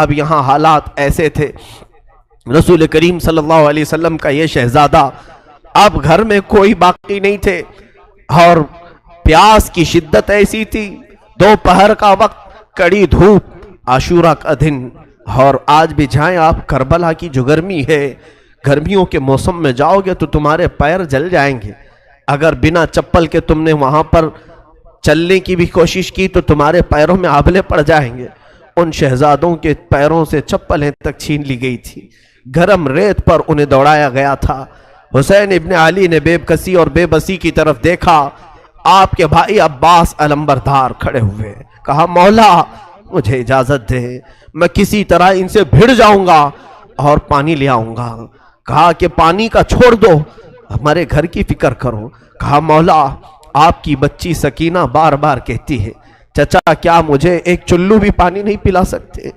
اب یہاں حالات ایسے تھے، رسول کریم صلی اللہ علیہ وسلم کا یہ شہزادہ اب گھر میں کوئی باقی نہیں تھے، اور پیاس کی شدت ایسی تھی، دوپہر کا وقت، کڑی دھوپ، عاشورہ کا دن، اور آج بھی جائیں آپ کربلا کی جو گرمی ہے، گرمیوں کے موسم میں جاؤ گے تو تمہارے پیر جل جائیں گے، اگر بنا چپل کے تم نے وہاں پر چلنے کی بھی کوشش کی تو تمہارے پیروں میں آبلے پڑ جائیں گے۔ ان شہزادوں کے پیروں سے چپلیں تک چھین لی گئی تھی، گرم ریت پر انہیں دوڑایا گیا تھا۔ حسین ابن علی نے بے کسی اور بے بسی کی طرف دیکھا، آپ کے بھائی عباس علمبردار کھڑے ہوئے، کہا مولا مجھے اجازت دے، میں کسی طرح ان سے بھڑ جاؤں گا اور پانی لے آؤں گا۔ کہا کہ پانی کا چھوڑ دو، ہمارے گھر کی فکر کرو۔ کہا مولا آپ کی بچی سکینہ بار بار کہتی ہے چچا کیا مجھے ایک چلو بھی پانی نہیں پلا سکتے،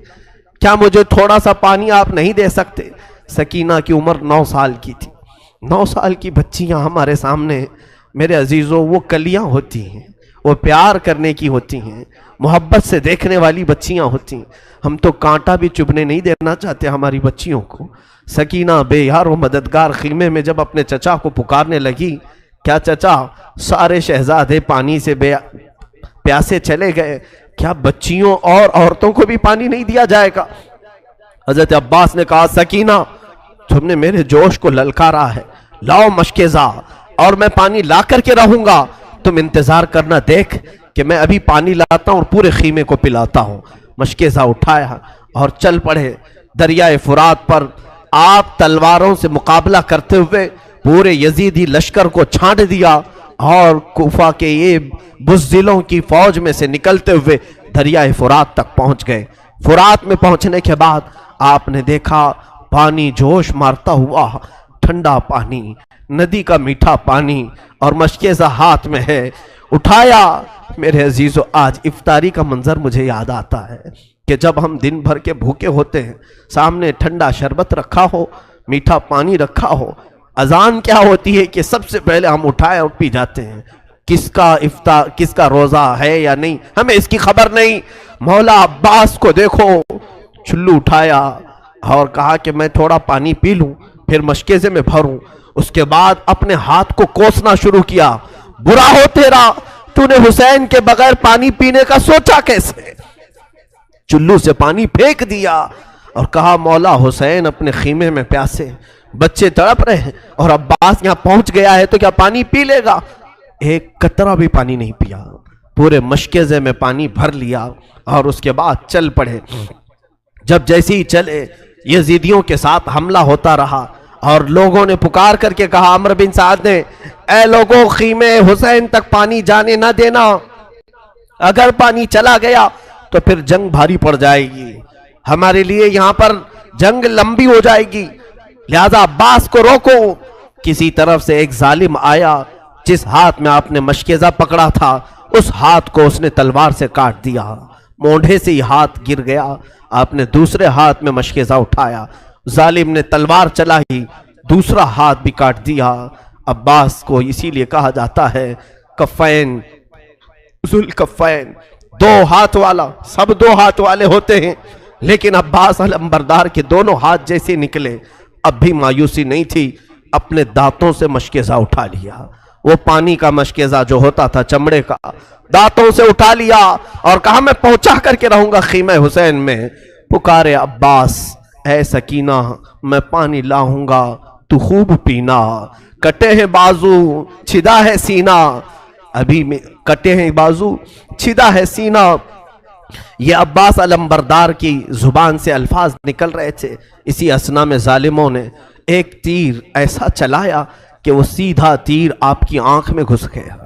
کیا مجھے تھوڑا سا پانی آپ نہیں دے سکتے؟ سکینہ کی عمر 9 سال کی تھی۔ 9 سال کی بچیاں ہمارے سامنے میرے عزیزوں وہ کلیاں ہوتی ہیں، وہ پیار کرنے کی ہوتی ہیں، محبت سے دیکھنے والی بچیاں ہوتی ہیں۔ ہم تو کانٹا بھی چبھنے نہیں دینا چاہتے ہماری بچیوں کو۔ سکینہ بے یار و مددگار خیمے میں جب اپنے چچا کو پکارنے لگی، کیا چچا سارے شہزادے پانی سے پیاسے چلے گئے، کیا بچیوں اور عورتوں کو بھی پانی نہیں دیا جائے گا؟ حضرت عباس نے کہا سکینہ تم نے میرے جوش کو للکارا ہے، لاؤ مشکیزہ اور میں پانی لا کر کے رہوں گا، تم انتظار کرنا دیکھ کہ میں ابھی پانی لاتا ہوں اور پورے خیمے کو پلاتا ہوں۔ مشکیزہ اٹھایا اور چل پڑے دریائے فرات پر۔ آپ تلواروں سے مقابلہ کرتے ہوئے پورے یزیدی لشکر کو چھانٹ دیا اور کوفہ کے یہ بزدلوں کی فوج میں سے نکلتے ہوئے دریائے فرات تک پہنچ گئے۔ فرات میں پہنچنے کے بعد آپ نے دیکھا پانی جوش مارتا ہوا، ٹھنڈا پانی، ندی کا میٹھا پانی، اور مشکیزہ ہاتھ میں ہے۔ اٹھایا۔ میرے عزیزو آج افطاری کا منظر مجھے یاد آتا ہے کہ جب ہم دن بھر کے بھوکے ہوتے ہیں، سامنے ٹھنڈا شربت رکھا ہو، میٹھا پانی رکھا ہو، اذان کیا ہوتی ہے کہ سب سے پہلے ہم اٹھائے اور پی جاتے ہیں۔ کس کا روزہ ہے یا نہیں ہمیں اس کی خبر نہیں۔ مولا عباس کو دیکھو، چلو اٹھایا اور کہا کہ میں تھوڑا پانی پی لوں پھر مشکیزے میں بھروں۔ اس کے بعد اپنے ہاتھ کو کوسنا شروع کیا، برا ہو تیرا، تو نے حسین کے بغیر پانی پینے کا سوچا کیسے؟ چلو سے پانی پھینک دیا اور کہا مولا حسین اپنے خیمے میں پیاسے، بچے تڑپ رہے ہیں اور عباس یہاں پہنچ گیا ہے تو کیا پانی پی لے گا؟ ایک قطرہ بھی پانی نہیں پیا، پورے مشکیزے میں پانی بھر لیا اور اس کے بعد چل پڑے۔ جب جیسے ہی چلے یزیدیوں کے ساتھ حملہ ہوتا رہا اور لوگوں نے پکار کر کے کہا، عمرو بن سعد نے، اے لوگوں خیمے حسین تک پانی جانے نہ دینا، اگر پانی چلا گیا تو پھر جنگ بھاری پڑ جائے گی، ہمارے لیے یہاں پر جنگ لمبی ہو جائے گی، لہذا عباس کو روکو۔ کسی طرف سے ایک ظالم آیا، جس ہاتھ میں آپ نے مشکیزہ پکڑا تھا اس ہاتھ کو اس نے تلوار سے کاٹ دیا، مونڈھے سے ہی ہاتھ گر گیا۔ آپ نے دوسرے ہاتھ میں مشکیزہ اٹھایا، ظالم نے تلوار چلائی، دوسرا ہاتھ بھی کاٹ دیا۔ عباس کو اسی لیے کہا جاتا ہے کفین، ذوالکفین، 2 ہاتھ والا، سب 2 ہاتھ والے ہوتے ہیں لیکن عباس علمبردار کے دونوں ہاتھ جیسے نکلے۔ اب بھی مایوسی نہیں تھی، اپنے دانتوں سے مشکیزہ اٹھا لیا، وہ پانی کا مشکیزہ جو ہوتا تھا چمڑے کا، دانتوں سے اٹھا لیا اور کہا میں پہنچا کر کے رہوں گا خیمہ حسین میں۔ پکارے عباس، اے سکینہ میں پانی لاؤں گا تو خوب پینا، کٹے ہیں بازو چھدا ہے سینہ، ابھی میں کٹے ہیں بازو چھدا ہے سینہ۔ یہ عباس علمبردار کی زبان سے الفاظ نکل رہے تھے، اسی اثنا میں ظالموں نے ایک تیر ایسا چلایا کہ وہ سیدھا تیر آپ کی آنکھ میں گھس گیا،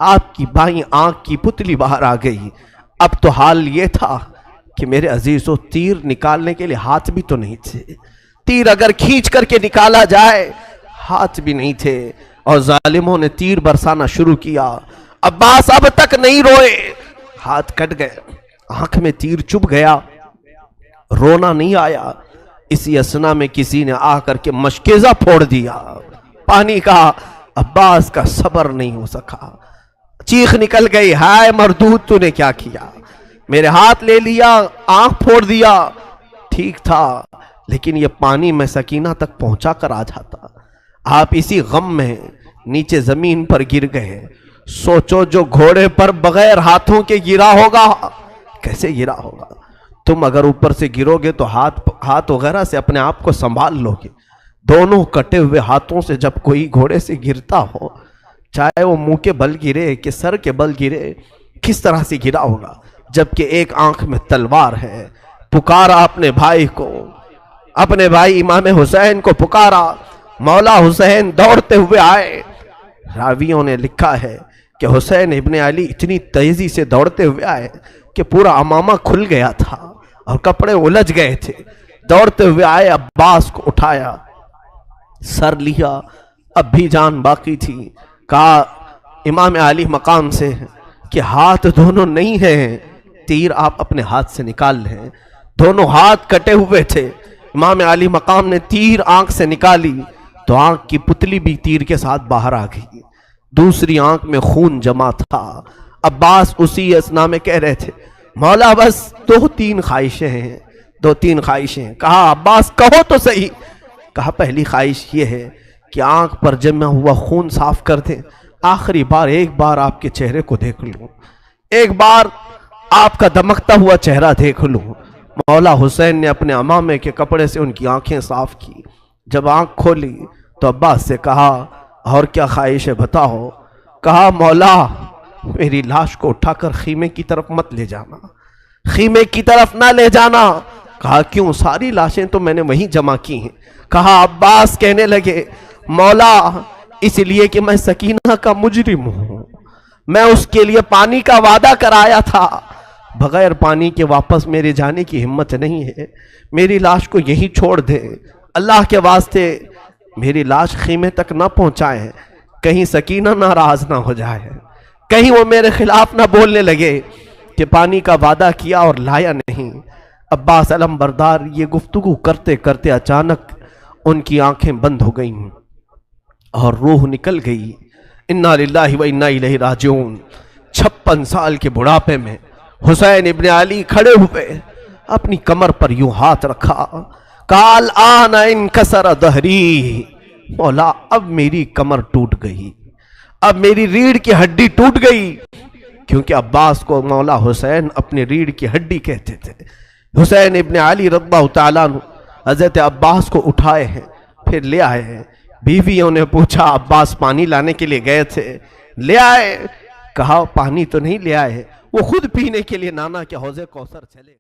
آپ کی بائیں آنکھ کی پتلی باہر آ گئی۔ اب تو حال یہ تھا کہ میرے عزیزو تیر نکالنے کے لیے ہاتھ بھی تو نہیں تھے، تیر اگر کھینچ کر کے نکالا جائے ہاتھ بھی نہیں تھے، اور ظالموں نے تیر برسانا شروع کیا۔ عباس اب تک نہیں روئے، ہاتھ کٹ گئے، آنکھ میں تیر چبھ گیا، رونا نہیں آیا۔ اسی اثنا میں کسی نے آ کر کے مشکیزہ پھوڑ دیا پانی کا۔ عباس کا صبر نہیں ہو سکا، چیخ نکل گئی، ہائے مردود تو نے کیا کیا، میرے ہاتھ لے لیا، آنکھ پھوڑ دیا۔ ٹھیک تھا لیکن یہ پانی میں سکینہ تک پہنچا کر آ جاتا. آپ اسی غم میں نیچے زمین پر گر گئے. سوچو جو گھوڑے پر بغیر ہاتھوں کے گرا ہوگا کیسے گرا ہوگا. تم اگر اوپر سے گرو گے تو ہاتھ وغیرہ سے اپنے آپ کو سنبھال لو گے. دونوں کٹے ہوئے ہاتھوں سے جب کوئی گھوڑے سے گرتا ہو, چاہے وہ منہ کے بل گرے کہ سر کے بل گرے, کس طرح سے گرا ہوگا. جبکہ ایک آنکھ میں تلوار ہے. پکارا اپنے بھائی کو, اپنے بھائی امام حسین کو پکارا. مولا حسین دوڑتے ہوئے آئے. راویوں نے لکھا ہے کہ حسین ابن علی اتنی تیزی سے دوڑتے ہوئے آئے کہ پورا عمامہ کھل گیا تھا اور کپڑے الجھ گئے تھے. دوڑتے ہوئے آئے, عباس کو اٹھایا, سر لیا, اب بھی جان باقی تھی. کہا امام علی مقام سے کہ ہاتھ دونوں نہیں ہیں, تیر آپ اپنے ہاتھ سے نکال لیں. دونوں ہاتھ کٹے ہوئے تھے. امام علی مقام نے تیر آنکھ سے نکالی تو آنکھ کی پتلی بھی تیر کے ساتھ باہر آ گئی. دوسری آنکھ میں خون جمع تھا. عباس اسی اثنا میں کہہ رہے تھے مولا بس 2-3 خواہشیں ہیں, 2-3 خواہشیں. کہا عباس کہو تو صحیح. کہا پہلی خواہش یہ ہے کہ آنکھ پر جمع ہوا خون صاف کر دیں, آخری بار ایک بار آپ کے چہرے کو دیکھ لوں, ایک بار آپ کا دمکتا ہوا چہرہ دیکھ لوں. مولا حسین نے اپنے عمامے کے کپڑے سے ان کی آنکھیں صاف کی. جب آنکھ کھولی تو عباس سے کہا اور کیا خواہش ہے بتاؤ. کہا مولا میری لاش کو اٹھا کر خیمے کی طرف مت لے جانا, خیمے کی طرف نہ لے جانا. کہا کیوں, ساری لاشیں تو میں نے وہیں جمع کی ہیں. کہا عباس کہنے لگے مولا اس لیے کہ میں سکینہ کا مجرم ہوں, میں اس کے لیے پانی کا وعدہ کرایا تھا, بغیر پانی کے واپس میرے جانے کی ہمت نہیں ہے, میری لاش کو یہی چھوڑ دے. اللہ کے واسطے میری لاش خیمے تک نہ پہنچائے, کہیں سکینہ ناراض نہ ہو جائے, کہیں وہ میرے خلاف نہ بولنے لگے کہ پانی کا وعدہ کیا اور لایا نہیں. عباس علم بردار یہ گفتگو کرتے کرتے اچانک ان کی آنکھیں بند ہو گئیں اور روح نکل گئی. انا للہ و انا الیہ راجعون. 56 سال کے بڑھاپے میں حسین ابن علی کھڑے ہوئے, اپنی کمر پر یوں ہاتھ رکھا. قال آن انکسر ظہری, مولا اب میری کمر ٹوٹ گئی, اب میری ریڑھ کی ہڈی ٹوٹ گئی. کیونکہ عباس کو مولا حسین اپنی ریڑھ کی ہڈی کہتے تھے. حسین ابن علی رضی اللہ تعالیٰ عنہ حضرت عباس کو اٹھائے ہیں, پھر لے آئے ہیں. بیویوں نے پوچھا عباس پانی لانے کے لیے گئے تھے, لے آئے. کہا پانی تو نہیں لے آئے, وہ خود پینے کے لیے نانا کے حوض کوثر چلے.